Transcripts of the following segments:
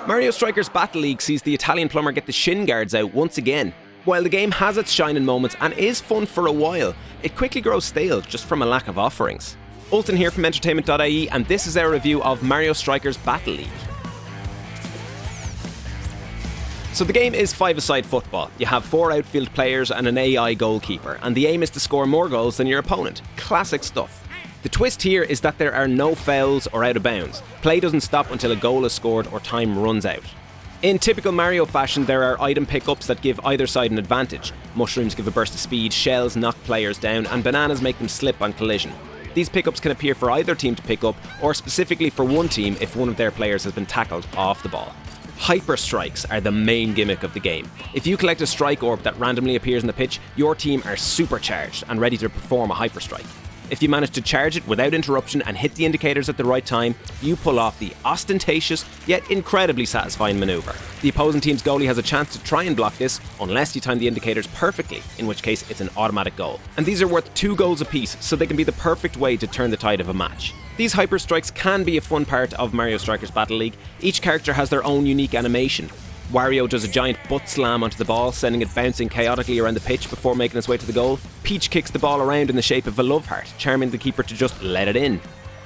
Mario Strikers Battle League sees the Italian plumber get the shinguards out once again. While the game has its shining moments and is fun for a while, it quickly grows stale just from a lack of offerings. Ultan here from entertainment.ie, and this is our review of Mario Strikers Battle League. So the game is five-a-side football. You have 4 outfield players and an AI goalkeeper, and the aim is to score more goals than your opponent. Classic stuff. The twist here is that there are no fouls or out of bounds. Play doesn't stop until a goal is scored or time runs out. In typical Mario fashion, there are item pickups that give either side an advantage. Mushrooms give a burst of speed, shells knock players down, and bananas make them slip on collision. These pickups can appear for either team to pick up, or specifically for one team if one of their players has been tackled off the ball. Hyper strikes are the main gimmick of the game. If you collect a strike orb that randomly appears on the pitch, your team are supercharged and ready to perform a hyper strike. If you manage to charge it without interruption and hit the indicators at the right time, you pull off the ostentatious yet incredibly satisfying manoeuvre. The opposing team's goalie has a chance to try and block this unless you time the indicators perfectly, in which case it's an automatic goal. And these are worth 2 goals apiece, so they can be the perfect way to turn the tide of a match. These hyper strikes can be a fun part of Mario Strikers Battle League. Each character has their own unique animation. Wario does a giant butt slam onto the ball, sending it bouncing chaotically around the pitch before making its way to the goal. Peach kicks the ball around in the shape of a love heart, charming the keeper to just let it in.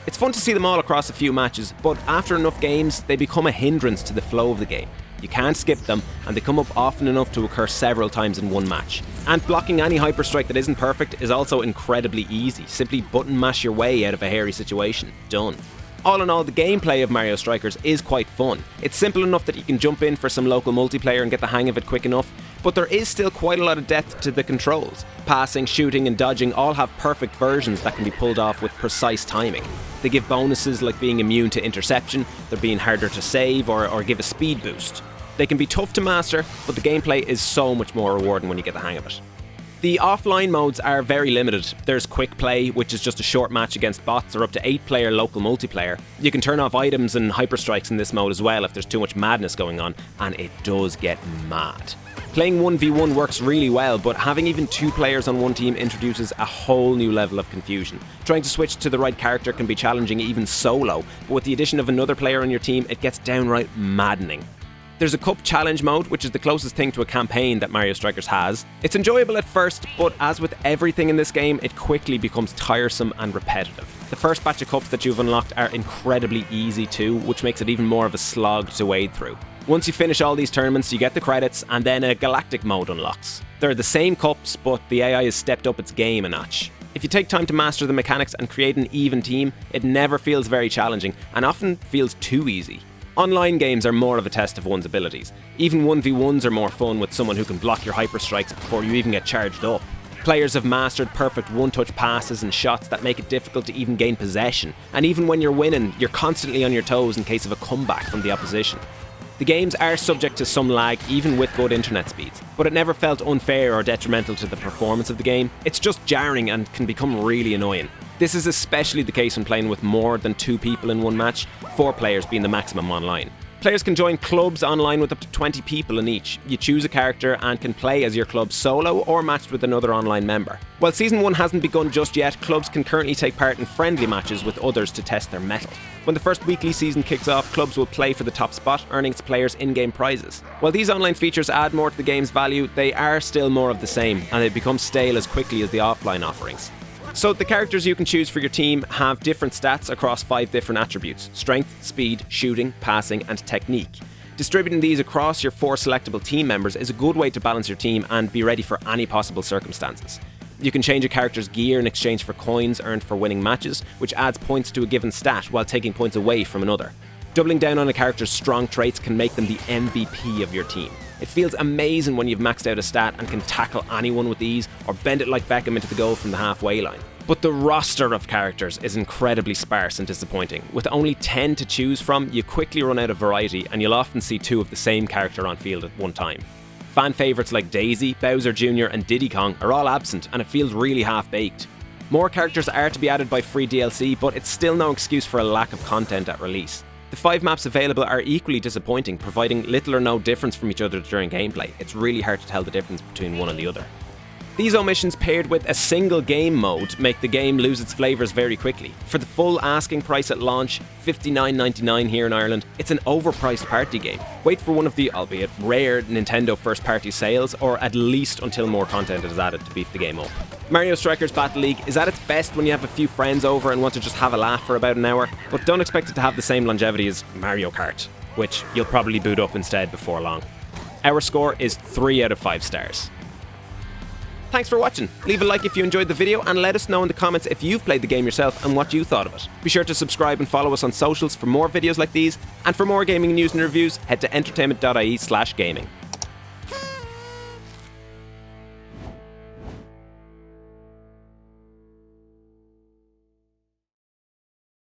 It's fun to see them all across a few matches, but after enough games, they become a hindrance to the flow of the game. You can't skip them, and they come up often enough to occur several times in one match. And blocking any hyper strike that isn't perfect is also incredibly easy. Simply button mash your way out of a hairy situation. Done. All in all, the gameplay of Mario Strikers is quite fun. It's simple enough that you can jump in for some local multiplayer and get the hang of it quick enough, but there is still quite a lot of depth to the controls. Passing, shooting and dodging all have perfect versions that can be pulled off with precise timing. They give bonuses like being immune to interception, they're being harder to save or give a speed boost. They can be tough to master, but the gameplay is so much more rewarding when you get the hang of it. The offline modes are very limited. There's quick play, which is just a short match against bots, or up to 8-player local multiplayer. You can turn off items and hyper strikes in this mode as well if there's too much madness going on, and it does get mad. Playing 1v1 works really well, but having even 2 players on one team introduces a whole new level of confusion. Trying to switch to the right character can be challenging even solo, but with the addition of another player on your team, it gets downright maddening. There's a cup challenge mode, which is the closest thing to a campaign that Mario Strikers has. It's enjoyable at first, but as with everything in this game, it quickly becomes tiresome and repetitive. The first batch of cups that you've unlocked are incredibly easy too, which makes it even more of a slog to wade through. Once you finish all these tournaments, you get the credits, and then a galactic mode unlocks. They're the same cups, but the AI has stepped up its game a notch. If you take time to master the mechanics and create an even team, it never feels very challenging, and often feels too easy. Online games are more of a test of one's abilities. Even 1v1s are more fun with someone who can block your hyper strikes before you even get charged up. Players have mastered perfect one-touch passes and shots that make it difficult to even gain possession, and even when you're winning, you're constantly on your toes in case of a comeback from the opposition. The games are subject to some lag, even with good internet speeds, but it never felt unfair or detrimental to the performance of the game. It's just jarring and can become really annoying. This is especially the case when playing with more than 2 people in one match, 4 players being the maximum online. Players can join clubs online with up to 20 people in each. You choose a character and can play as your club solo or matched with another online member. While Season 1 hasn't begun just yet, clubs can currently take part in friendly matches with others to test their mettle. When the first weekly season kicks off, clubs will play for the top spot, earning its players in-game prizes. While these online features add more to the game's value, they are still more of the same, and they become stale as quickly as the offline offerings. So the characters you can choose for your team have different stats across 5 different attributes: strength, speed, shooting, passing and technique. Distributing these across your 4 selectable team members is a good way to balance your team and be ready for any possible circumstances. You can change a character's gear in exchange for coins earned for winning matches, which adds points to a given stat while taking points away from another. Doubling down on a character's strong traits can make them the MVP of your team. It feels amazing when you've maxed out a stat and can tackle anyone with ease or bend it like Beckham into the goal from the halfway line. But the roster of characters is incredibly sparse and disappointing. With only 10 to choose from, you quickly run out of variety and you'll often see 2 of the same character on field at one time. Fan favourites like Daisy, Bowser Jr. and Diddy Kong are all absent, and it feels really half-baked. More characters are to be added by free DLC, but it's still no excuse for a lack of content at release. The 5 maps available are equally disappointing, providing little or no difference from each other during gameplay. It's really hard to tell the difference between one and the other. These omissions paired with a single game mode make the game lose its flavours very quickly. For the full asking price at launch, $59.99 here in Ireland, it's an overpriced party game. Wait for one of the, albeit rare, Nintendo first-party sales, or at least until more content is added to beef the game up. Mario Strikers Battle League is at its best when you have a few friends over and want to just have a laugh for about an hour, but don't expect it to have the same longevity as Mario Kart, which you'll probably boot up instead before long. Our score is 3 out of 5 stars. Thanks for watching. Leave a like if you enjoyed the video and let us know in the comments if you've played the game yourself and what you thought of it. Be sure to subscribe and follow us on socials for more videos like these, and for more gaming news and reviews, head to entertainment.ie/gaming.